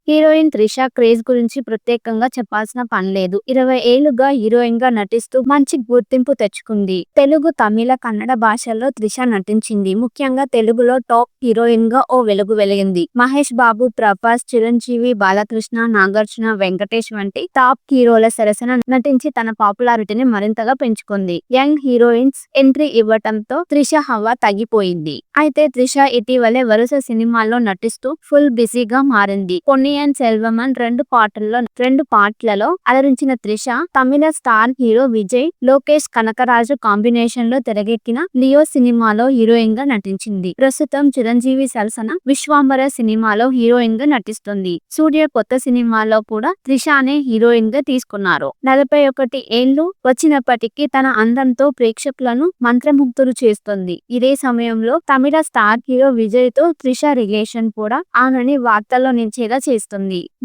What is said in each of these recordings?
Heroine Trisha craze గురించి ప్రత్యేకంగా చెప్పాల్సిన పనిలేదు. 20 ఏళ్లుగా హీరోయిన్ గా నటిస్తూ మంచి గుర్తింపు తెచ్చుకుంది. తెలుగు, తమిళ, కన్నడ భాషల్లో త్రిష నటించింది. ముఖ్యంగా తెలుగులో టాప్ హీరోయిన్ గా ఓ వెలుగు వెలిగింది. మహేష్ బాబు, ప్రభాస్, చిరంజీవి, బాలకృష్ణ, నాగార్జున, వెంకటేష్ వంటి టాప్ హీరోల సరసన నటించి తన పాపులారిటీని మరింతగా పెంచుకుంది. యంగ్ హీరోయిన్స్ ఎంట్రీ ఇవ్వటంతో త్రిష హవా తగ్గిపోయింది. అయితే త్రిష ఇటీవలే వరుస సినిమాల్లో నటిస్తూ ఫుల్ బిజీగా మారింది. పొన్నియిన్ సెల్వమన్ రెండు పాటలలో అలరించిన Trisha Tamil star hero Vijay, Lokesh Kanagaraj combination లో తెరకెక్కిన లియో సినిమాలో హీరోయిన్ గా నటించింది. ప్రస్తుతం చిరంజీవి సరసన విశ్వాంబర సినిమాలో హీరోయిన్ గా నటిస్తుంది. సూర్య కొత్త సినిమాలో కూడా త్రిషానే హీరోయిన్ గా తీసుకున్నారు. 41 ఏళ్లు వచ్చినప్పటికీ తన అందంతో ప్రేక్షకులను మంత్రముగ్ధులు చేస్తుంది. ఇదే సమయంలో తమిళ స్టార్ హీరో విజయ్ తో త్రిష రిలేషన్ కూడా ఆమెని వార్తల్లో నిలిచేలా చేస్తుంది.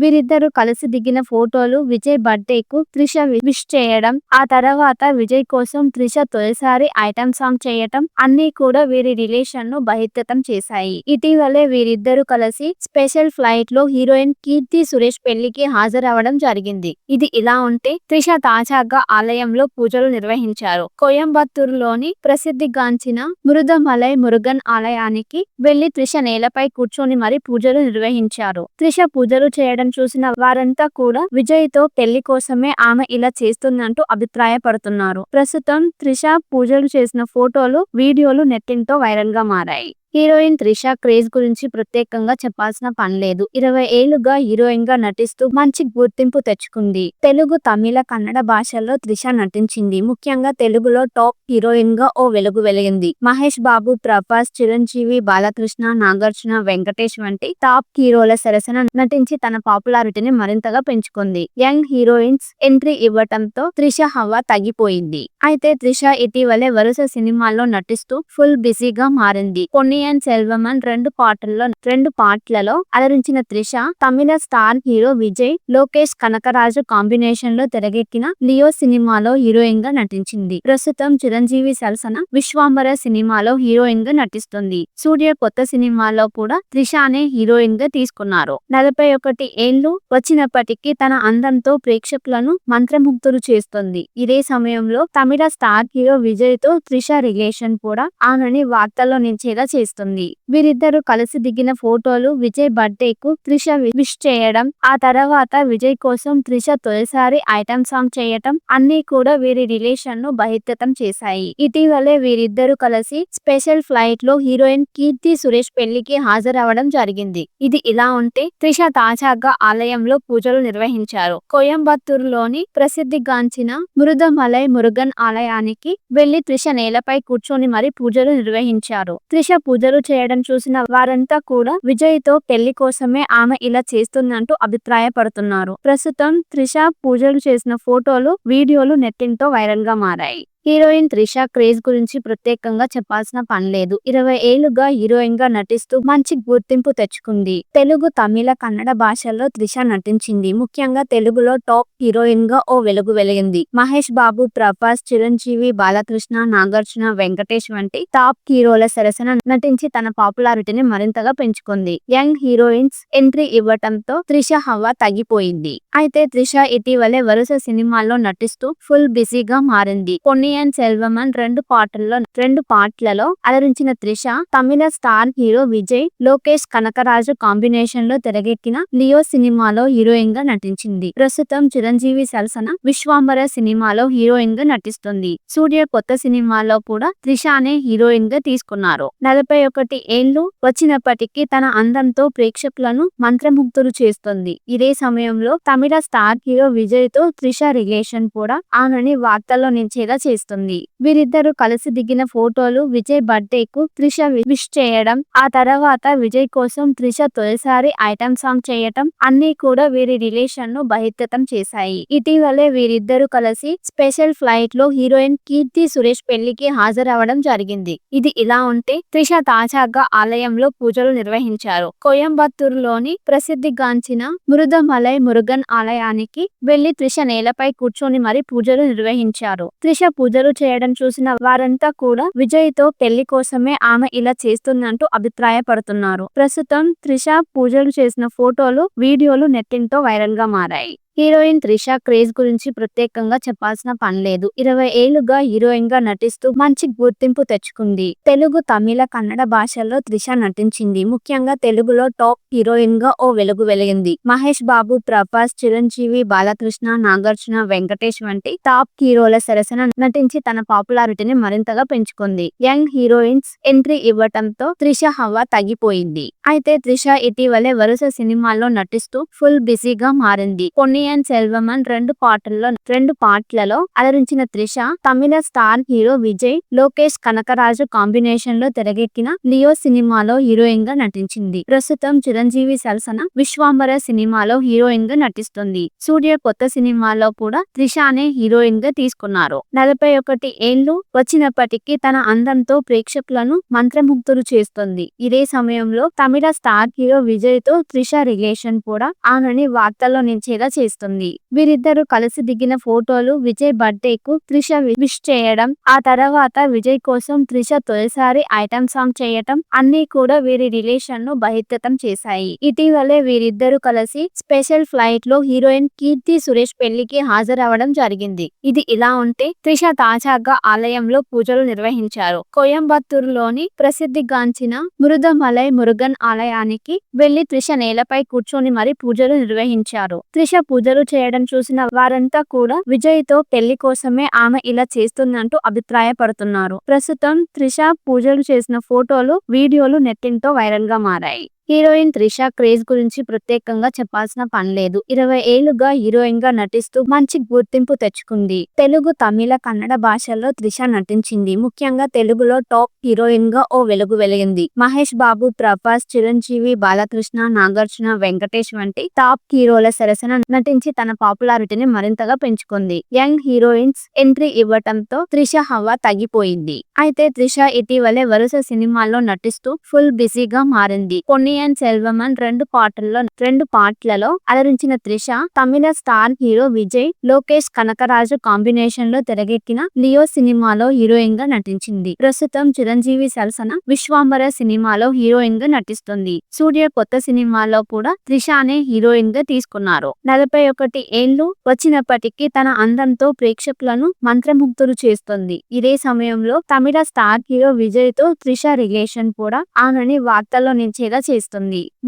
వీరిద్దరూ కలిసి దిగిన ఫోటోలు, విజయ్ బర్త్డే కు త్రిష విష్ చేయడం, ఆ తర్వాత విజయ్ కోసం త్రిష తొలిసారి ఐటమ్ సాంగ్ చేయటం అన్నీ కూడా వీరి రిలేషన్ ను బహిర్గతం చేశాయి. ఇటీవలే వీరిద్దరూ కలిసి స్పెషల్ ఫ్లైట్ లో హీరోయిన్ కీర్తి సురేష్ పెళ్లికి హాజరవడం జరిగింది. ఇది ఇలా ఉంటే త్రిష తాజాగా ఆలయంలో పూజలు నిర్వహించారు. కోయంబత్తూరులోని ప్రసిద్ధిగాంచిన మరుదమలై మురుగన్ ఆలయానికి వెళ్లి త్రిష నేలపై కూర్చొని మరి పూజలు నిర్వహించారు. త్రిష పూజలు చేయడం చూసిన వారంతా కూడా విజయ్ తో పెళ్లి కోసమే ఆమె ఇలా చేస్తుందంటూ అభిప్రాయపడుతున్నారు. ప్రస్తుతం త్రిష పూజలు చేసిన ఫోటోలు, వీడియోలు నెట్టింటో వైరల్ గా మారాయి. హీరోయిన్ త్రిష క్రేజ్ గురించి ప్రత్యేకంగా చెప్పాల్సిన పనిలేదు. 20 ఏళ్లుగా హీరోయిన్ గా నటిస్తూ మంచి గుర్తింపు తెచ్చుకుంది. తెలుగు, తమిళ, కన్నడ భాషల్లో త్రిష నటించింది. ముఖ్యంగా తెలుగులో టాప్ హీరోయిన్ గా ఓ వెలుగు వెలిగింది. మహేష్ బాబు, ప్రభాస్, చిరంజీవి, బాలకృష్ణ, నాగార్జున, వెంకటేష్ వంటి టాప్ హీరోల సరసన నటించి తన పాపులారిటీని మరింతగా పెంచుకుంది. యంగ్ హీరోయిన్స్ ఎంట్రీ ఇవ్వటంతో త్రిష హవా తగ్గిపోయింది. అయితే త్రిష ఇటీవలే వరుస సినిమాల్లో నటిస్తూ ఫుల్ బిజీగా మారింది. పొన్నియిన్ సెల్వమన్ రెండు పాటలలో అలరించిన Trisha Tamil star hero Vijay, Lokesh Kanagaraj combination లో తెరకెక్కిన లియో సినిమాలో హీరోయిన్ గా నటించింది. ప్రస్తుతం చిరంజీవి సరసన విశ్వాంబర సినిమాలో హీరోయిన్ గా నటిస్తుంది. సూర్య కొత్త సినిమాలో కూడా త్రిషానే హీరోయిన్ గా తీసుకున్నారు. 41 ఏళ్లు వచ్చినప్పటికీ తన అందంతో ప్రేక్షకులను మంత్రముగ్ధులు చేస్తుంది. ఇదే సమయంలో తమిళ స్టార్ హీరో విజయ్ తో త్రిష రిలేషన్ కూడా ఆమెని వార్తల్లో నిలిచేలా చేస్తుంది. వీరిద్దరూ కలిసి దిగిన ఫోటోలు, విజయ్ బర్త్డే కు త్రిష విష్ చేయడం, ఆ తర్వాత విజయ్ కోసం త్రిష తొలిసారి ఐటమ్ సాంగ్ చేయటం అన్నీ కూడా వీరి రిలేషన్ ను బహిర్గతం చేశాయి. ఇటీవలే వీరిద్దరూ కలిసి స్పెషల్ ఫ్లైట్ లో హీరోయిన్ కీర్తి సురేష్ పెళ్లికి హాజరవడం జరిగింది. ఇది ఇలా ఉంటే త్రిష తాజాగా ఆలయంలో పూజలు నిర్వహించారు. కోయంబత్తూరులోని ప్రసిద్ధిగాంచిన మరుదమలై మురుగన్ ఆలయానికి వెళ్లి త్రిష నేలపై కూర్చొని మరి పూజలు నిర్వహించారు. త్రిష పూజలు చేయడం చూసిన వారంతా కూడా విజయ్ తో పెళ్లి కోసమే ఆమె ఇలా చేస్తుందంటూ అభిప్రాయపడుతున్నారు. ప్రస్తుతం త్రిష పూజలు చేసిన ఫోటోలు, వీడియోలు నెట్టింటో వైరల్ గా మారాయి. హీరోయిన్ త్రిష క్రేజ్ గురించి ప్రత్యేకంగా చెప్పాల్సిన పనిలేదు. 20 ఏళ్లుగా హీరోయిన్ గా నటిస్తూ మంచి గుర్తింపు తెచ్చుకుంది. తెలుగు, తమిళ, కన్నడ భాషల్లో త్రిష నటించింది. ముఖ్యంగా తెలుగులో టాప్ హీరోయిన్ గా ఓ వెలుగు వెలిగింది. మహేష్ బాబు, ప్రభాస్, చిరంజీవి, బాలకృష్ణ, నాగార్జున, వెంకటేష్ వంటి టాప్ హీరోల సరసన నటించి తన పాపులారిటీని మరింతగా పెంచుకుంది. యంగ్ హీరోయిన్స్ ఎంట్రీ ఇవ్వటంతో త్రిష హవా తగ్గిపోయింది. అయితే త్రిష ఇటీవలే వరుస సినిమాల్లో నటిస్తూ ఫుల్ బిజీగా మారింది. పొన్నియిన్ సెల్వమన్ రెండు పాటలలో అలరించిన Trisha Tamil star hero Vijay, Lokesh Kanagaraj combination లో తెరకెక్కిన లియో సినిమాలో హీరోయిన్ గా నటించింది. ప్రస్తుతం చిరంజీవి సరసన విశ్వాంబర సినిమాలో హీరోయిన్ గా నటిస్తుంది. సూర్య కొత్త సినిమాలో కూడా త్రిషానే హీరోయిన్ గా తీసుకున్నారు. 41 ఏళ్లు వచ్చినప్పటికీ తన అందంతో ప్రేక్షకులను మంత్రముగ్ధులు చేస్తుంది. ఇదే సమయంలో తమిళ స్టార్ హీరో విజయ్ తో త్రిష రిలేషన్ కూడా ఆమెని వార్తల్లో నిలిచేలా చేస్తుంది. వీరిద్దరూ కలిసి దిగిన ఫోటోలు, విజయ్ బర్త్డే కు త్రిష విష్ చేయడం, ఆ తర్వాత విజయ్ కోసం త్రిష తొలిసారి ఐటమ్ సాంగ్ చేయటం అన్నీ కూడా వీరి రిలేషన్ ను బహిర్గతం చేశాయి. ఇటీవలే వీరిద్దరూ కలిసి స్పెషల్ ఫ్లైట్ లో హీరోయిన్ కీర్తి సురేష్ పెళ్లికి హాజరవడం జరిగింది. ఇది ఇలా ఉంటే త్రిష తాజాగా ఆలయంలో పూజలు నిర్వహించారు. కోయంబత్తూరులోని ప్రసిద్ధిగాంచిన మరుదమలై మురుగన్ ఆలయానికి వెళ్లి త్రిష నేలపై కూర్చొని మరి పూజలు నిర్వహించారు. త్రిష పూజ పూజలు చేయడం చూసిన వారంతా కూడా విజయ్ తో పెళ్లి కోసమే ఆమె ఇలా చేస్తుందంటూ అభిప్రాయపడుతున్నారు. ప్రస్తుతం త్రిష పూజలు చేసిన ఫోటోలు, వీడియోలు నెట్టింటో వైరల్ గా మారాయి. హీరోయిన్ త్రిష క్రేజ్ గురించి ప్రత్యేకంగా చెప్పాల్సిన పనిలేదు. 20 ఏళ్లుగా హీరోయిన్ గా నటిస్తూ మంచి గుర్తింపు తెచ్చుకుంది. తెలుగు, తమిళ, కన్నడ భాషల్లో త్రిష నటించింది. ముఖ్యంగా తెలుగులో టాప్ హీరోయిన్ గా ఓ వెలుగు వెలిగింది. మహేష్ బాబు, ప్రభాస్, చిరంజీవి, బాలకృష్ణ, నాగార్జున, వెంకటేష్ వంటి టాప్ హీరోల సరసన నటించి తన పాపులారిటీని మరింతగా పెంచుకుంది. యంగ్ హీరోయిన్స్ ఎంట్రీ ఇవ్వటంతో త్రిష హవా తగ్గిపోయింది. అయితే త్రిష ఇటీవలే వరుస సినిమాల్లో నటిస్తూ ఫుల్ బిజీగా మారింది. పొన్నియిన్ సెల్వమన్ రెండు పాటలలో అలరించిన Trisha Tamil star hero Vijay, Lokesh Kanagaraj combination లో తెరకెక్కిన లియో సినిమాలో హీరోయిన్ గా నటించింది. ప్రస్తుతం చిరంజీవి సరసన విశ్వాంబర సినిమాలో హీరోయిన్ గా నటిస్తుంది. సూర్య కొత్త సినిమాలో కూడా త్రిషానే హీరోయిన్ గా తీసుకున్నారు. 41 ఏళ్లు వచ్చినప్పటికీ తన అందంతో ప్రేక్షకులను మంత్రముగ్ధులు చేస్తుంది. ఇదే సమయంలో తమిళ స్టార్ హీరో విజయ్ తో త్రిష రిలేషన్ కూడా ఆమెని వార్తల్లో నిలిచేలా చేస్తుంది. వీరిద్దరూ కలిసి దిగిన ఫోటోలు, విజయ్ బర్త్డే కు త్రిష విష్ చేయడం, ఆ తర్వాత విజయ్ కోసం త్రిష తొలిసారి ఐటమ్ సాంగ్ చేయటం అన్నీ కూడా వీరి రిలేషన్ ను బహిర్గతం చేశాయి. ఇటీవలే వీరిద్దరూ కలిసి స్పెషల్ ఫ్లైట్ లో హీరోయిన్ కీర్తి సురేష్ పెళ్లికి హాజరవడం జరిగింది. ఇది ఇలా ఉంటే త్రిష తాజాగా ఆలయంలో పూజలు నిర్వహించారు. కోయంబత్తూరులోని ప్రసిద్ధిగాంచిన మురుదమలై మురుగన్ ఆలయానికి వెళ్లి త్రిష నేలపై కూర్చొని మరీ పూజలు నిర్వహించారు. త్రిష పూజలు చేయడం చూసిన వారంతా కూడా విజయ్ తో పెళ్లి కోసమే ఆమె ఇలా చేస్తుందంటూ అభిప్రాయపడుతున్నారు. ప్రస్తుతం త్రిష పూజలు చేసిన ఫోటోలు, వీడియోలు నెట్టింటో వైరల్ గా మారాయి. హీరోయిన్ త్రిష క్రేజ్ గురించి ప్రత్యేకంగా చెప్పాల్సిన పనిలేదు. 20 ఏళ్లుగా హీరోయిన్ గా నటిస్తూ మంచి గుర్తింపు తెచ్చుకుంది. తెలుగు, తమిళ, కన్నడ భాషల్లో త్రిష నటించింది. ముఖ్యంగా తెలుగులో టాప్ హీరోయిన్ గా ఓ వెలుగు వెలిగింది. మహేష్ బాబు, ప్రభాస్, చిరంజీవి, బాలకృష్ణ, నాగార్జున, వెంకటేష్ వంటి టాప్ హీరోల సరసన నటించి తన పాపులారిటీని మరింతగా పెంచుకుంది. యంగ్ హీరోయిన్స్ ఎంట్రీ ఇవ్వటంతో త్రిష హవా తగ్గిపోయింది. అయితే త్రిష ఇటీవలే వరుస సినిమాల్లో నటిస్తూ ఫుల్ బిజీగా మారింది. పొన్నియిన్ సెల్వమన్ రెండు పాటలలో అలరించిన Trisha Tamil star hero Vijay, Lokesh Kanagaraj combination లో తెరకెక్కిన లియో సినిమాలో హీరోయిన్ గా నటించింది. ప్రస్తుతం చిరంజీవి సరసన విశ్వాంబర సినిమాలో హీరోయిన్ గా నటిస్తుంది. సూర్య కొత్త సినిమాలో కూడా త్రిషానే హీరోయిన్ గా తీసుకున్నారు. 41 ఏళ్లు వచ్చినప్పటికీ తన అందంతో ప్రేక్షకులను మంత్రముగ్ధులు చేస్తుంది. ఇదే సమయంలో తమిళ స్టార్ హీరో విజయ్ తో త్రిష రిలేషన్ కూడా ఆమెని వార్తల్లో నిలిచేలా చేస్తుంది.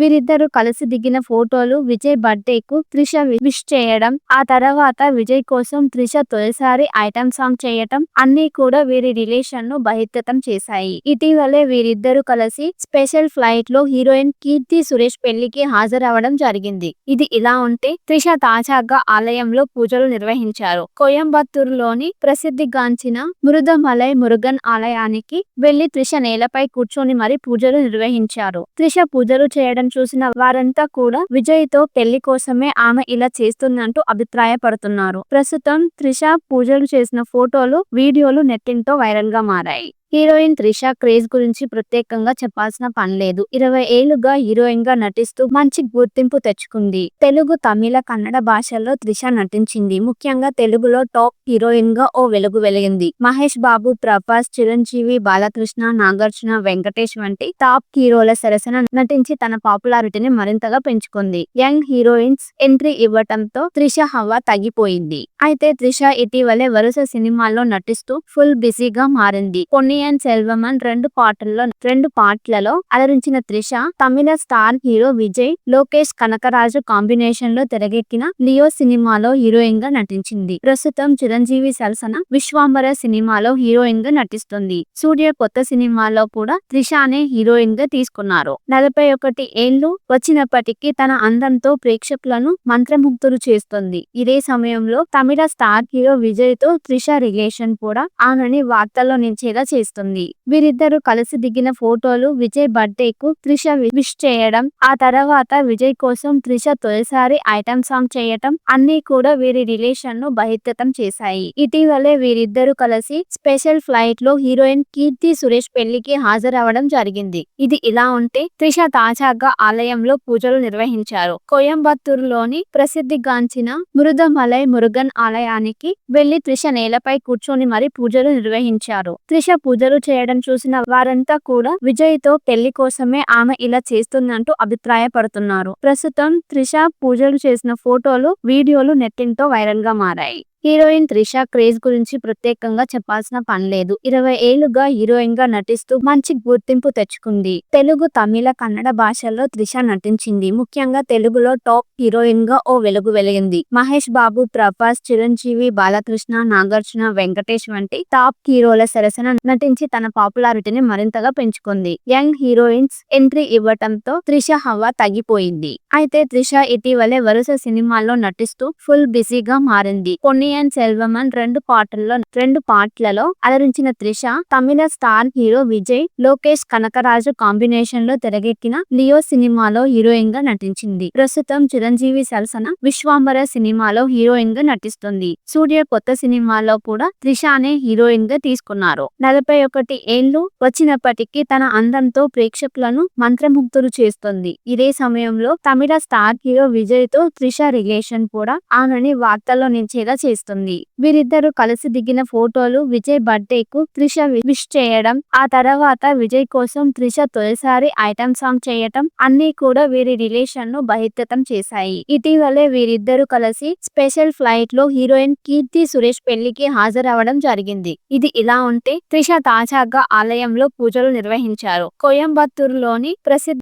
వీరిద్దరూ కలిసి దిగిన ఫోటోలు, విజయ్ బర్త్డే కు త్రిష విష్ చేయడం, ఆ తర్వాత విజయ్ కోసం త్రిష తొలిసారి ఐటమ్ సాంగ్ చేయటం అన్నీ కూడా వీరి రిలేషన్ ను బహిర్గతం చేశాయి. ఇటీవలే వీరిద్దరూ కలిసి స్పెషల్ ఫ్లైట్ లో హీరోయిన్ కీర్తి సురేష్ పెళ్లికి హాజరవడం జరిగింది. ఇది ఇలా ఉంటే త్రిష తాజాగా ఆలయంలో పూజలు నిర్వహించారు. కోయంబత్తూరులోని ప్రసిద్ధిగాంచిన మురుదమలై మురుగన్ ఆలయానికి వెళ్లి త్రిష నేలపై కూర్చొని మరీ పూజలు నిర్వహించారు. త్రిష పూజలు చేయడం చూసిన వారంతా కూడా విజయ్ తో పెళ్లి కోసమే ఆమె ఇలా చేస్తుందంటూ అభిప్రాయపడుతున్నారు. ప్రస్తుతం త్రిష పూజలు చేసిన ఫోటోలు, వీడియోలు నెట్టింటో వైరల్ గా మారాయి. హీరోయిన్ త్రిష క్రేజ్ గురించి ప్రత్యేకంగా చెప్పాల్సిన పనిలేదు. 20 ఏళ్లుగా హీరోయిన్ గా నటిస్తూ మంచి గుర్తింపు తెచ్చుకుంది. తెలుగు, తమిళ, కన్నడ భాషల్లో త్రిష నటించింది. ముఖ్యంగా తెలుగులో టాప్ హీరోయిన్ గా ఓ వెలుగు వెలిగింది. మహేష్ బాబు, ప్రభాస్, చిరంజీవి, బాలకృష్ణ, నాగార్జున, వెంకటేష్ వంటి టాప్ హీరోల సరసన నటించి తన పాపులారిటీని మరింతగా పెంచుకుంది. యంగ్ హీరోయిన్స్ ఎంట్రీ ఇవ్వటంతో త్రిష హవా తగ్గిపోయింది. అయితే త్రిష ఇటీవలే వరుస సినిమాల్లో నటిస్తూ ఫుల్ బిజీగా మారింది. పొన్నియిన్ సెల్వమన్ రెండు పాటలలో అలరించిన Trisha Tamil star hero Vijay, Lokesh Kanagaraj combination లో తెరకెక్కిన లియో సినిమాలో హీరోయిన్ గా నటించింది. ప్రస్తుతం చిరంజీవి సరసన విశ్వాంబర సినిమాలో హీరోయిన్ గా నటిస్తుంది. సూర్య కొత్త సినిమాలో కూడా త్రిషానే హీరోయిన్ గా తీసుకున్నారు. 41 ఏళ్లు వచ్చినప్పటికీ తన అందంతో ప్రేక్షకులను మంత్రముగ్ధులు చేస్తుంది. ఇదే సమయంలో తమిళ స్టార్ హీరో విజయ్ తో త్రిష రిలేషన్ కూడా ఆమెని వార్తల్లో నిలిచేలా చేస్తుంది. చేస్తుంది. వీరిద్దరూ కలిసి దిగిన ఫోటోలు, విజయ్ బర్త్డే కు త్రిష విష్ చేయడం, ఆ తర్వాత విజయ్ కోసం త్రిష తొలిసారి ఐటెం సాంగ్ చేయటం అన్నీ కూడా వీరి రిలేషన్ ను బహిర్గతం చేశాయి. ఇటీవలే వీరిద్దరూ కలిసి స్పెషల్ ఫ్లైట్ లో హీరోయిన్ కీర్తి సురేష్ పెళ్లికి హాజరవడం జరిగింది. ఇది ఇలా ఉంటే త్రిష తాజాగా ఆలయంలో పూజలు నిర్వహించారు. కోయంబత్తూరులోని ప్రసిద్ధిగాంచిన మురుదమలై మురుగన్ ఆలయానికి వెళ్లి త్రిష నేలపై కూర్చొని మరీ పూజలు నిర్వహించారు. త్రిష పూజలు చేయడం చూసిన వారంతా కూడా విజయ్ తో పెళ్లి కోసమే ఆమె ఇలా చేస్తుందంటూ అభిప్రాయపడుతున్నారు. ప్రస్తుతం త్రిష పూజలు చేసిన ఫోటోలు, వీడియోలు నెట్టింటో వైరల్ గా మారాయి. హీరోయిన్ త్రిష క్రేజ్ గురించి ప్రత్యేకంగా చెప్పాల్సిన పనిలేదు. 20 ఏళ్లుగా హీరోయిన్ గా నటిస్తూ మంచి గుర్తింపు తెచ్చుకుంది. తెలుగు, తమిళ, కన్నడ భాషల్లో త్రిష నటించింది. ముఖ్యంగా తెలుగులో టాప్ హీరోయిన్ గా ఓ వెలుగు వెలిగింది. మహేష్ బాబు, ప్రభాస్, చిరంజీవి, బాలకృష్ణ, నాగార్జున, వెంకటేష్ వంటి టాప్ హీరోల సరసన నటించి తన పాపులారిటీని మరింతగా పెంచుకుంది. యంగ్ హీరోయిన్స్ ఎంట్రీ ఇవ్వటంతో త్రిష హవా తగ్గిపోయింది. అయితే త్రిష ఇటీవలే వరుస సినిమాల్లో నటిస్తూ ఫుల్ బిజీగా మారింది. పొన్నియిన్ సెల్వమన్ రెండు పాటలలో అలరించిన Trisha Tamil star hero Vijay, Lokesh Kanagaraj combination లో తెరకెక్కిన లియో సినిమాలో హీరోయిన్ గా నటించింది. ప్రస్తుతం చిరంజీవి సరసన విశ్వాంబర సినిమాలో హీరోయిన్ గా నటిస్తుంది. సూర్య కొత్త సినిమాలో కూడా త్రిషనే హీరోయిన్ గా తీసుకున్నారు. 41 ఏళ్లు వచ్చినప్పటికీ తన అందంతో ప్రేక్షకులను మంత్రముగ్ధులు చేస్తుంది. ఇదే సమయంలో తమిళ స్టార్ హీరో విజయ్ తో త్రిష రిలేషన్ కూడా ఆమెని వార్తల్లో నిలిచేలా చేస్తుంది. వీరిద్దరూ కలిసి దిగిన ఫోటోలు, విజయ్ బర్త్డే కు త్రిష విష్ చేయడం, ఆ తర్వాత విజయ్ కోసం త్రిష తొలిసారి ఐటెం సాంగ్ చేయటం అన్నీ కూడా వీరి రిలేషన్ ను బహిర్గతం చేశాయి. ఇటీవలే వీరిద్దరూ కలిసి స్పెషల్ ఫ్లైట్ లో హీరోయిన్ కీర్తి సురేష్ పెళ్లికి హాజరవడం జరిగింది. ఇది ఇలా ఉంటే త్రిష తాజాగా ఆలయంలో పూజలు నిర్వహించారు. కోయంబత్తూరులోని ప్రసిద్ధ